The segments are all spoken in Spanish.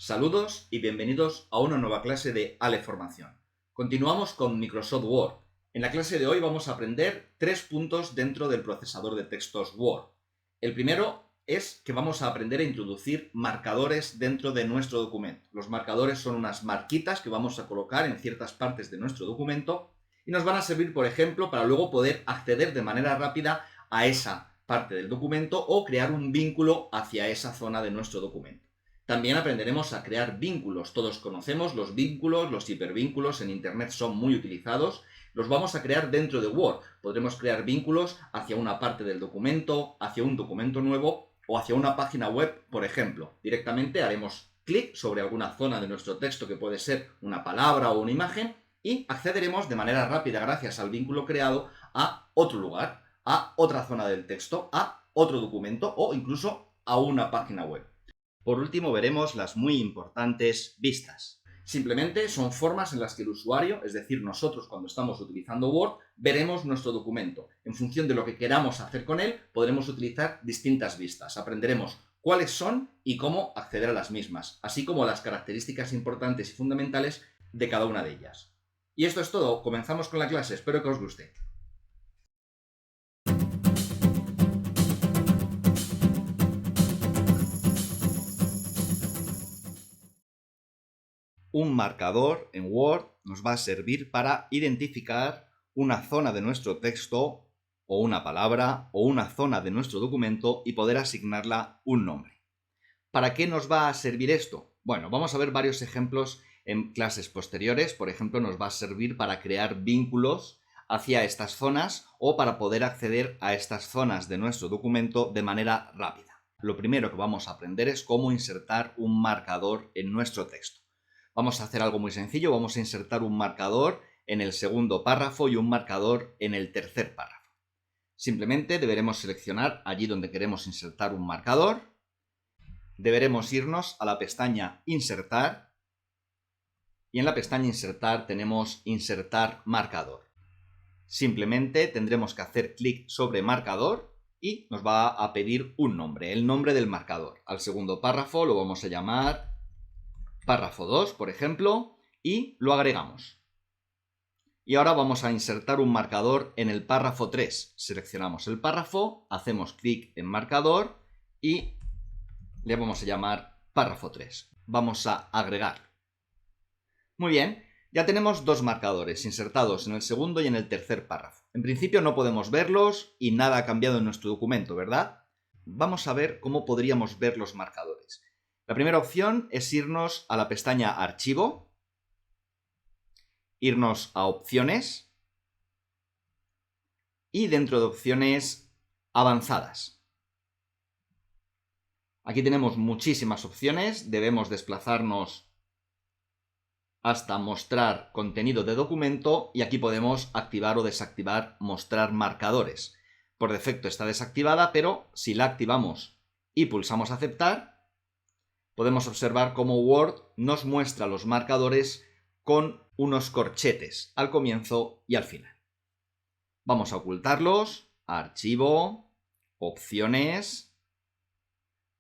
Saludos y bienvenidos a una nueva clase de Ale Formación. Continuamos con Microsoft Word. En la clase de hoy vamos a aprender 3 puntos dentro del procesador de textos Word. El primero es que vamos a aprender a introducir marcadores dentro de nuestro documento. Los marcadores son unas marquitas que vamos a colocar en ciertas partes de nuestro documento y nos van a servir, por ejemplo, para luego poder acceder de manera rápida a esa parte del documento o crear un vínculo hacia esa zona de nuestro documento. También aprenderemos a crear vínculos. Todos conocemos los vínculos, los hipervínculos, en Internet son muy utilizados. Los vamos a crear dentro de Word. Podremos crear vínculos hacia una parte del documento, hacia un documento nuevo o hacia una página web, por ejemplo. Directamente haremos clic sobre alguna zona de nuestro texto que puede ser una palabra o una imagen y accederemos de manera rápida, gracias al vínculo creado, a otro lugar, a otra zona del texto, a otro documento o incluso a una página web. Por último, veremos las muy importantes vistas. Simplemente son formas en las que el usuario, es decir, nosotros cuando estamos utilizando Word, veremos nuestro documento. En función de lo que queramos hacer con él, podremos utilizar distintas vistas. Aprenderemos cuáles son y cómo acceder a las mismas, así como las características importantes y fundamentales de cada una de ellas. Y esto es todo. Comenzamos con la clase. Espero que os guste. Un marcador en Word nos va a servir para identificar una zona de nuestro texto o una palabra o una zona de nuestro documento y poder asignarla un nombre. ¿Para qué nos va a servir esto? Bueno, vamos a ver varios ejemplos en clases posteriores. Por ejemplo, nos va a servir para crear vínculos hacia estas zonas o para poder acceder a estas zonas de nuestro documento de manera rápida. Lo primero que vamos a aprender es cómo insertar un marcador en nuestro texto. Vamos a hacer algo muy sencillo, vamos a insertar un marcador en el segundo párrafo y un marcador en el tercer párrafo. Simplemente deberemos seleccionar allí donde queremos insertar un marcador, deberemos irnos a la pestaña Insertar y en la pestaña Insertar tenemos Insertar marcador. Simplemente tendremos que hacer clic sobre marcador y nos va a pedir un nombre, el nombre del marcador. Al segundo párrafo lo vamos a llamar párrafo 2, por ejemplo, y lo agregamos. Y ahora vamos a insertar un marcador en el párrafo 3. Seleccionamos el párrafo, hacemos clic en marcador y le vamos a llamar párrafo 3. Vamos a agregar. Muy bien, ya tenemos dos marcadores insertados en el segundo y en el tercer párrafo. En principio no podemos verlos y nada ha cambiado en nuestro documento, ¿verdad? Vamos a ver cómo podríamos ver los marcadores. La primera opción es irnos a la pestaña Archivo, irnos a Opciones y dentro de Opciones Avanzadas. Aquí tenemos muchísimas opciones, debemos desplazarnos hasta Mostrar contenido de documento y aquí podemos activar o desactivar Mostrar marcadores. Por defecto está desactivada, pero si la activamos y pulsamos Aceptar, podemos observar cómo Word nos muestra los marcadores con unos corchetes al comienzo y al final. Vamos a ocultarlos, Archivo, Opciones,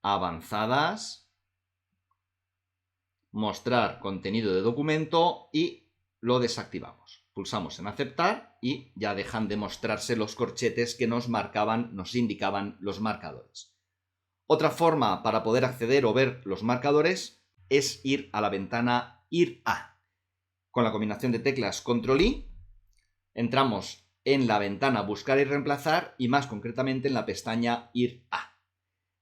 Avanzadas, Mostrar contenido de documento y lo desactivamos. Pulsamos en Aceptar y ya dejan de mostrarse los corchetes que nos indicaban los marcadores. Otra forma para poder acceder o ver los marcadores es ir a la ventana Ir a. Con la combinación de teclas Control-I, entramos en la ventana Buscar y reemplazar y más concretamente en la pestaña Ir a.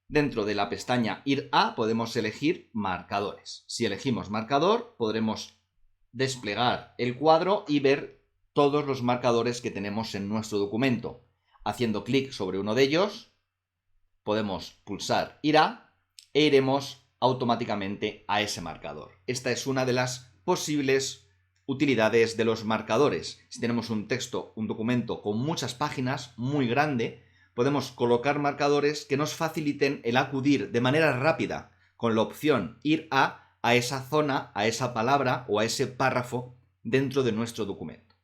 Dentro de la pestaña Ir a podemos elegir marcadores. Si elegimos marcador, podremos desplegar el cuadro y ver todos los marcadores que tenemos en nuestro documento. Haciendo clic sobre uno de ellos, podemos pulsar Ir a e iremos automáticamente a ese marcador. Esta es una de las posibles utilidades de los marcadores. Si tenemos un texto, un documento con muchas páginas, muy grande, podemos colocar marcadores que nos faciliten el acudir de manera rápida con la opción Ir a esa zona, a esa palabra o a ese párrafo dentro de nuestro documento.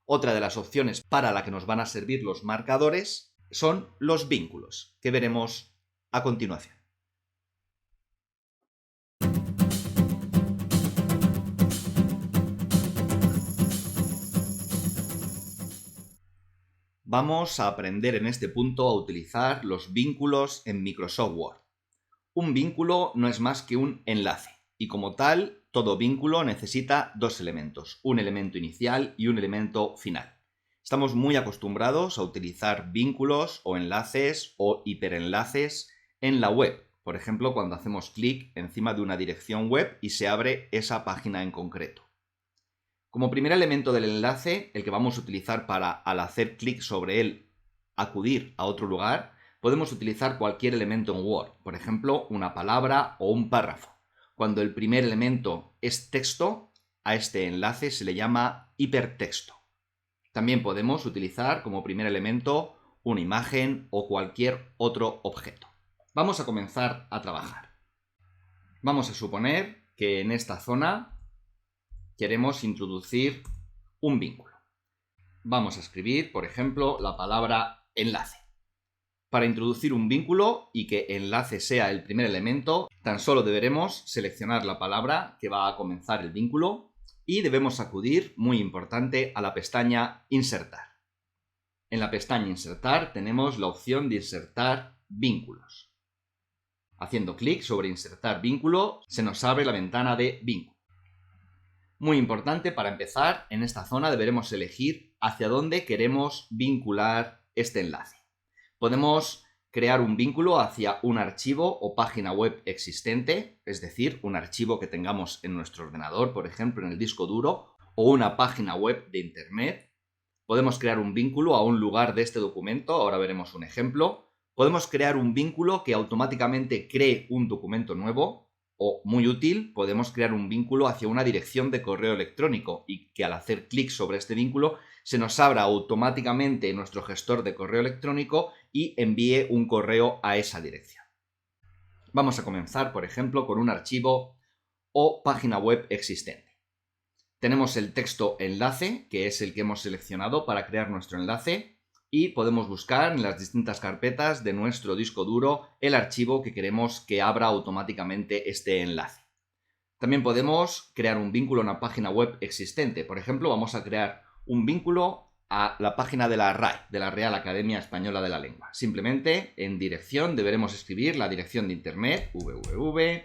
Otra de las opciones para la que nos van a servir los marcadores son los vínculos, que veremos a continuación. Vamos a aprender en este punto a utilizar los vínculos en Microsoft Word. Un vínculo no es más que un enlace, y como tal, todo vínculo necesita dos elementos, un elemento inicial y un elemento final. Estamos muy acostumbrados a utilizar vínculos o enlaces o hiperenlaces en la web. Por ejemplo, cuando hacemos clic encima de una dirección web y se abre esa página en concreto. Como primer elemento del enlace, el que vamos a utilizar para, al hacer clic sobre él, acudir a otro lugar, podemos utilizar cualquier elemento en Word, por ejemplo, una palabra o un párrafo. Cuando el primer elemento es texto, a este enlace se le llama hipertexto. También podemos utilizar como primer elemento una imagen o cualquier otro objeto. Vamos a comenzar a trabajar. Vamos a suponer que en esta zona queremos introducir un vínculo. Vamos a escribir, por ejemplo, la palabra enlace. Para introducir un vínculo y que enlace sea el primer elemento, tan solo deberemos seleccionar la palabra que va a comenzar el vínculo y debemos acudir, muy importante, a la pestaña Insertar. En la pestaña Insertar tenemos la opción de insertar vínculos. Haciendo clic sobre Insertar vínculo, se nos abre la ventana de vínculo. Muy importante, para empezar, en esta zona deberemos elegir hacia dónde queremos vincular este enlace. Podemos crear un vínculo hacia un archivo o página web existente, es decir, un archivo que tengamos en nuestro ordenador, por ejemplo, en el disco duro, o una página web de Internet. Podemos crear un vínculo a un lugar de este documento, ahora veremos un ejemplo. Podemos crear un vínculo que automáticamente cree un documento nuevo. O, muy útil, podemos crear un vínculo hacia una dirección de correo electrónico y que al hacer clic sobre este vínculo se nos abra automáticamente nuestro gestor de correo electrónico y envíe un correo a esa dirección. Vamos a comenzar, por ejemplo, con un archivo o página web existente. Tenemos el texto enlace, que es el que hemos seleccionado para crear nuestro enlace. Y podemos buscar en las distintas carpetas de nuestro disco duro el archivo que queremos que abra automáticamente este enlace. También podemos crear un vínculo a una página web existente. Por ejemplo, vamos a crear un vínculo a la página de la RAE, de la Real Academia Española de la Lengua. Simplemente en dirección deberemos escribir la dirección de internet www.rae.es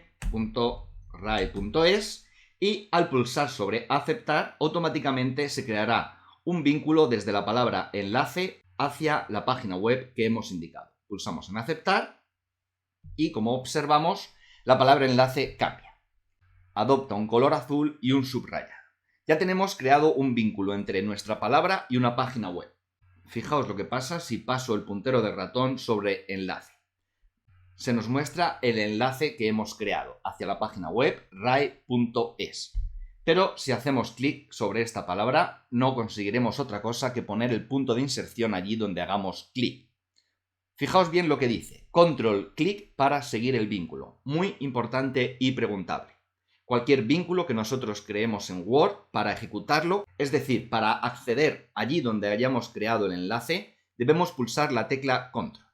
y al pulsar sobre aceptar automáticamente se creará un vínculo desde la palabra enlace hacia la página web que hemos indicado. Pulsamos en aceptar y, como observamos, la palabra enlace cambia. Adopta un color azul y un subrayado. Ya tenemos creado un vínculo entre nuestra palabra y una página web. Fijaos lo que pasa si paso el puntero del ratón sobre enlace. Se nos muestra el enlace que hemos creado hacia la página web rae.es. Pero si hacemos clic sobre esta palabra, no conseguiremos otra cosa que poner el punto de inserción allí donde hagamos clic. Fijaos bien lo que dice, control clic para seguir el vínculo. Muy importante y preguntable. Cualquier vínculo que nosotros creemos en Word, para ejecutarlo, es decir, para acceder allí donde hayamos creado el enlace, debemos pulsar la tecla control.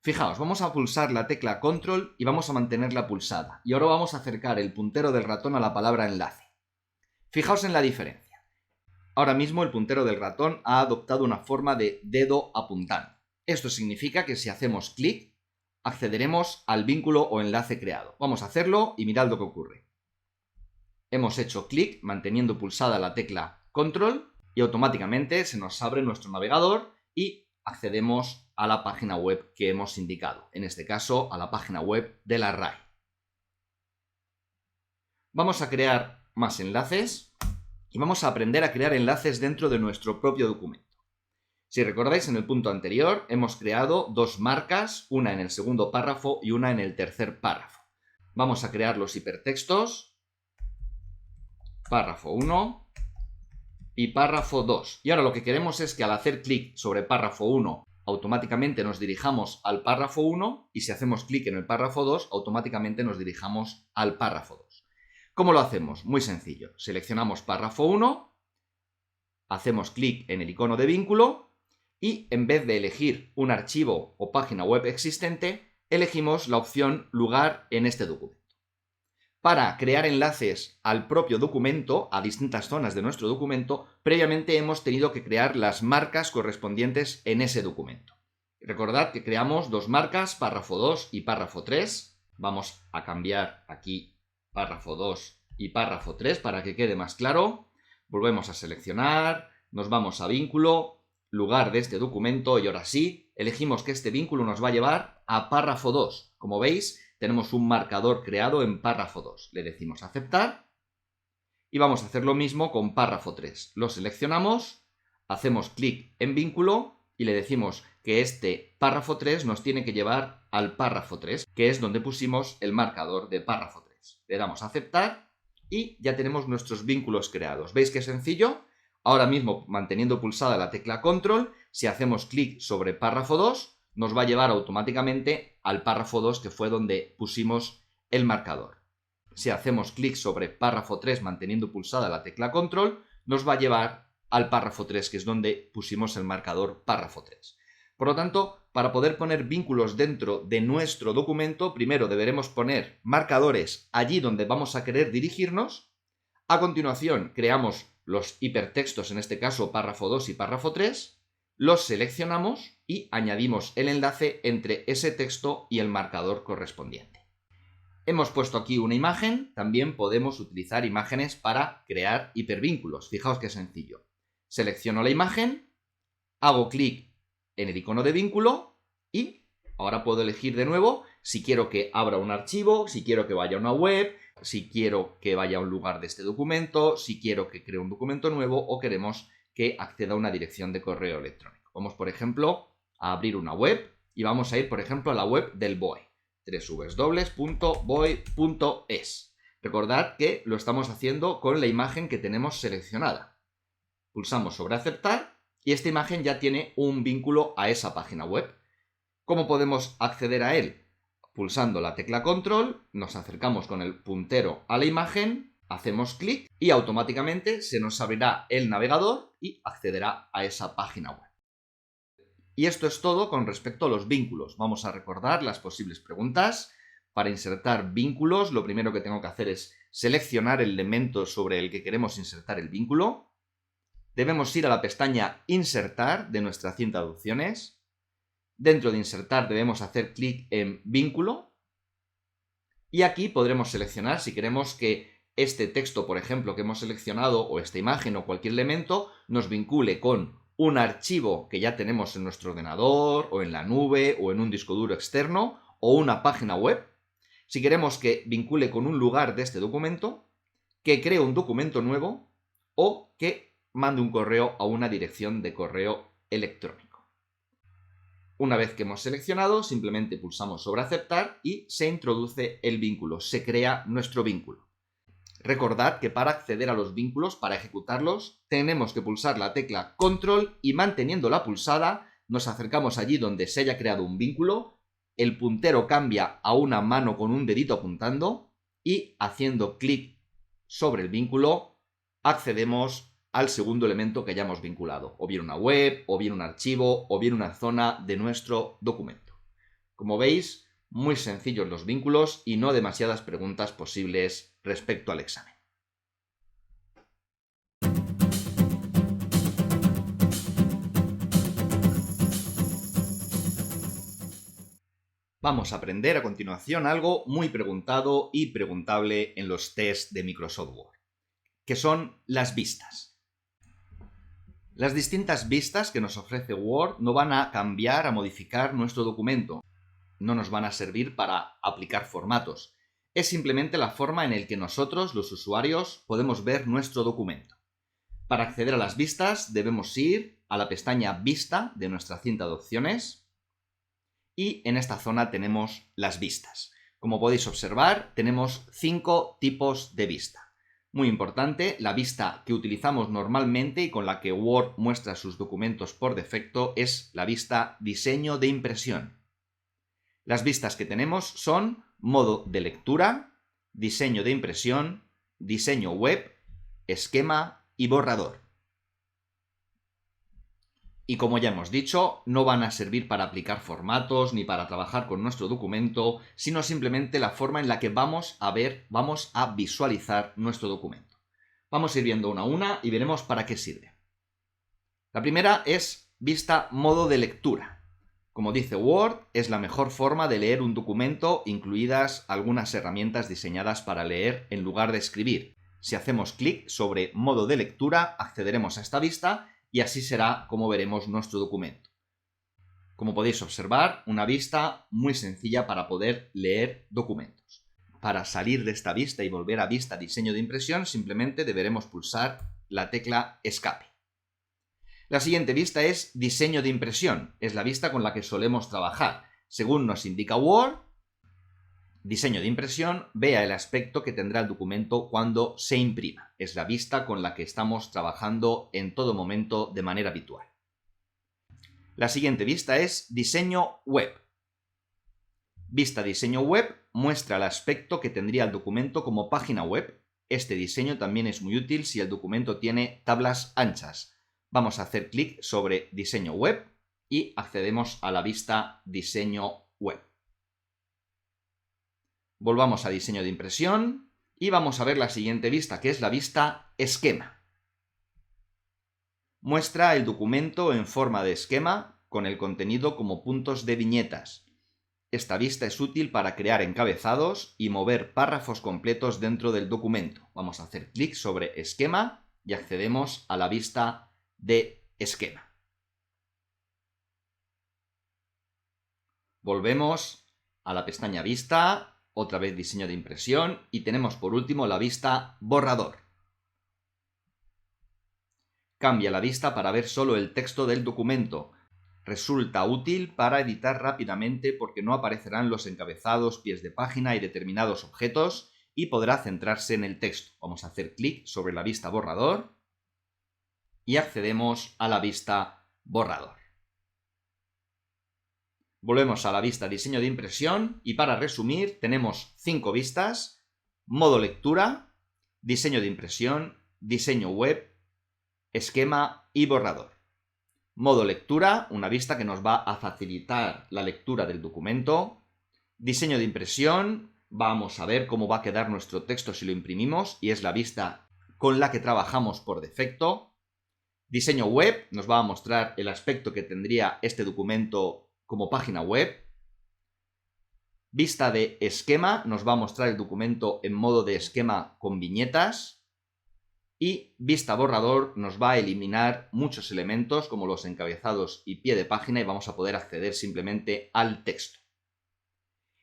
Fijaos, vamos a pulsar la tecla control y vamos a mantenerla pulsada. Y ahora vamos a acercar el puntero del ratón a la palabra enlace. Fijaos en la diferencia. Ahora mismo el puntero del ratón ha adoptado una forma de dedo apuntando. Esto significa que si hacemos clic, accederemos al vínculo o enlace creado. Vamos a hacerlo y mirad lo que ocurre. Hemos hecho clic manteniendo pulsada la tecla control y automáticamente se nos abre nuestro navegador y accedemos a la página web que hemos indicado. En este caso, a la página web de la RAE. Vamos a crear más enlaces y vamos a aprender a crear enlaces dentro de nuestro propio documento. Si recordáis, en el punto anterior hemos creado dos marcas, una en el segundo párrafo y una en el tercer párrafo. Vamos a crear los hipertextos, párrafo 1 y párrafo 2. Y ahora lo que queremos es que al hacer clic sobre párrafo 1 automáticamente nos dirijamos al párrafo 1 y si hacemos clic en el párrafo 2 automáticamente nos dirijamos al párrafo 2. ¿Cómo lo hacemos? Muy sencillo. Seleccionamos párrafo 1, hacemos clic en el icono de vínculo y en vez de elegir un archivo o página web existente, elegimos la opción lugar en este documento. Para crear enlaces al propio documento, a distintas zonas de nuestro documento, previamente hemos tenido que crear las marcas correspondientes en ese documento. Recordad que creamos dos marcas, párrafo 2 y párrafo 3. Vamos a cambiar aquí párrafo 2 y párrafo 3 para que quede más claro. Volvemos a seleccionar, nos vamos a vínculo, lugar de este documento y ahora sí, elegimos que este vínculo nos va a llevar a párrafo 2. Como veis, tenemos un marcador creado en párrafo 2. Le decimos aceptar y vamos a hacer lo mismo con párrafo 3. Lo seleccionamos, hacemos clic en vínculo y le decimos que este párrafo 3 nos tiene que llevar al párrafo 3, que es donde pusimos el marcador de párrafo 3. Le damos a aceptar y ya tenemos nuestros vínculos creados. ¿Veis qué sencillo? Ahora mismo, manteniendo pulsada la tecla control, si hacemos clic sobre párrafo 2, nos va a llevar automáticamente al párrafo 2, que fue donde pusimos el marcador. Si hacemos clic sobre párrafo 3 manteniendo pulsada la tecla control, nos va a llevar al párrafo 3, que es donde pusimos el marcador párrafo 3. Por lo tanto, para poder poner vínculos dentro de nuestro documento, primero deberemos poner marcadores allí donde vamos a querer dirigirnos. A continuación, creamos los hipertextos, en este caso párrafo 2 y párrafo 3. Los seleccionamos y añadimos el enlace entre ese texto y el marcador correspondiente. Hemos puesto aquí una imagen, también podemos utilizar imágenes para crear hipervínculos. Fijaos qué sencillo. Selecciono la imagen, hago clic en el icono de vínculo y ahora puedo elegir de nuevo si quiero que abra un archivo, si quiero que vaya a una web, si quiero que vaya a un lugar de este documento, si quiero que cree un documento nuevo o queremos que acceda a una dirección de correo electrónico. Vamos, por ejemplo, a abrir una web y vamos a ir, por ejemplo, a la web del BOE, www.boe.es. Recordad que lo estamos haciendo con la imagen que tenemos seleccionada. Pulsamos sobre aceptar y esta imagen ya tiene un vínculo a esa página web. ¿Cómo podemos acceder a él? Pulsando la tecla control, nos acercamos con el puntero a la imagen, hacemos clic y automáticamente se nos abrirá el navegador y accederá a esa página web. Y esto es todo con respecto a los vínculos. Vamos a recordar las posibles preguntas. Para insertar vínculos, lo primero que tengo que hacer es seleccionar el elemento sobre el que queremos insertar el vínculo. Debemos ir a la pestaña Insertar de nuestra cinta de opciones. Dentro de Insertar debemos hacer clic en Vínculo. Y aquí podremos seleccionar si queremos que este texto, por ejemplo, que hemos seleccionado, o esta imagen o cualquier elemento, nos vincule con un archivo que ya tenemos en nuestro ordenador, o en la nube, o en un disco duro externo, o una página web. Si queremos que vincule con un lugar de este documento, que cree un documento nuevo, o que mande un correo a una dirección de correo electrónico. Una vez que hemos seleccionado, simplemente pulsamos sobre aceptar y se introduce el vínculo, se crea nuestro vínculo. Recordad que para acceder a los vínculos, para ejecutarlos, tenemos que pulsar la tecla control y manteniéndola pulsada nos acercamos allí donde se haya creado un vínculo, el puntero cambia a una mano con un dedito apuntando y haciendo clic sobre el vínculo accedemos al segundo elemento que hayamos vinculado, o bien una web, o bien un archivo, o bien una zona de nuestro documento. Como veis, muy sencillos los vínculos y no demasiadas preguntas posibles respecto al examen. Vamos a aprender a continuación algo muy preguntado y preguntable en los tests de Microsoft Word, que son las vistas. Las distintas vistas que nos ofrece Word no van a cambiar, a modificar nuestro documento. No nos van a servir para aplicar formatos. Es simplemente la forma en la que nosotros, los usuarios, podemos ver nuestro documento. Para acceder a las vistas debemos ir a la pestaña Vista de nuestra cinta de opciones y en esta zona tenemos las vistas. Como podéis observar, tenemos 5 tipos de vista. Muy importante, la vista que utilizamos normalmente y con la que Word muestra sus documentos por defecto es la vista Diseño de impresión. Las vistas que tenemos son modo de lectura, diseño de impresión, diseño web, esquema y borrador. Y como ya hemos dicho, no van a servir para aplicar formatos ni para trabajar con nuestro documento, sino simplemente la forma en la que vamos a visualizar nuestro documento. Vamos a ir viendo una a una y veremos para qué sirve. La primera es vista modo de lectura. Como dice Word, es la mejor forma de leer un documento, incluidas algunas herramientas diseñadas para leer en lugar de escribir. Si hacemos clic sobre modo de lectura, accederemos a esta vista y así será como veremos nuestro documento. Como podéis observar, una vista muy sencilla para poder leer documentos. Para salir de esta vista y volver a vista diseño de impresión, simplemente deberemos pulsar la tecla escape. La siguiente vista es diseño de impresión. Es la vista con la que solemos trabajar. Según nos indica Word, diseño de impresión, vea el aspecto que tendrá el documento cuando se imprima. Es la vista con la que estamos trabajando en todo momento de manera habitual. La siguiente vista es diseño web. Vista diseño web muestra el aspecto que tendría el documento como página web. Este diseño también es muy útil si el documento tiene tablas anchas. Vamos a hacer clic sobre diseño web y accedemos a la vista diseño web. Volvamos a diseño de impresión y vamos a ver la siguiente vista, que es la vista esquema. Muestra el documento en forma de esquema con el contenido como puntos de viñetas. Esta vista es útil para crear encabezados y mover párrafos completos dentro del documento. Vamos a hacer clic sobre esquema y accedemos a la vista de esquema. Volvemos a la pestaña vista. Otra vez diseño de impresión y tenemos por último la vista borrador. Cambia la vista para ver solo el texto del documento. Resulta útil para editar rápidamente porque no aparecerán los encabezados, pies de página y determinados objetos y podrá centrarse en el texto. Vamos a hacer clic sobre la vista borrador y accedemos a la vista borrador. Volvemos a la vista diseño de impresión y para resumir tenemos 5 vistas: modo lectura, diseño de impresión, diseño web, esquema y borrador. Modo lectura, una vista que nos va a facilitar la lectura del documento. Diseño de impresión, vamos a ver cómo va a quedar nuestro texto si lo imprimimos y es la vista con la que trabajamos por defecto. Diseño web, nos va a mostrar el aspecto que tendría este documento como página web. Vista de esquema, nos va a mostrar el documento en modo de esquema con viñetas. Y vista borrador nos va a eliminar muchos elementos como los encabezados y pie de página y vamos a poder acceder simplemente al texto.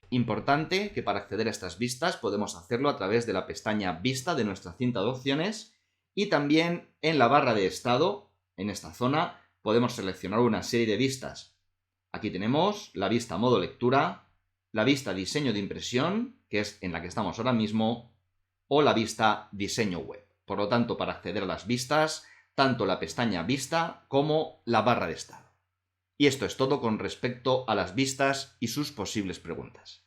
Importante que para acceder a estas vistas podemos hacerlo a través de la pestaña Vista de nuestra cinta de opciones y también en la barra de estado, en esta zona, podemos seleccionar una serie de vistas. Aquí tenemos la vista modo lectura, la vista diseño de impresión, que es en la que estamos ahora mismo, o la vista diseño web. Por lo tanto, para acceder a las vistas, tanto la pestaña Vista como la barra de estado. Y esto es todo con respecto a las vistas y sus posibles preguntas.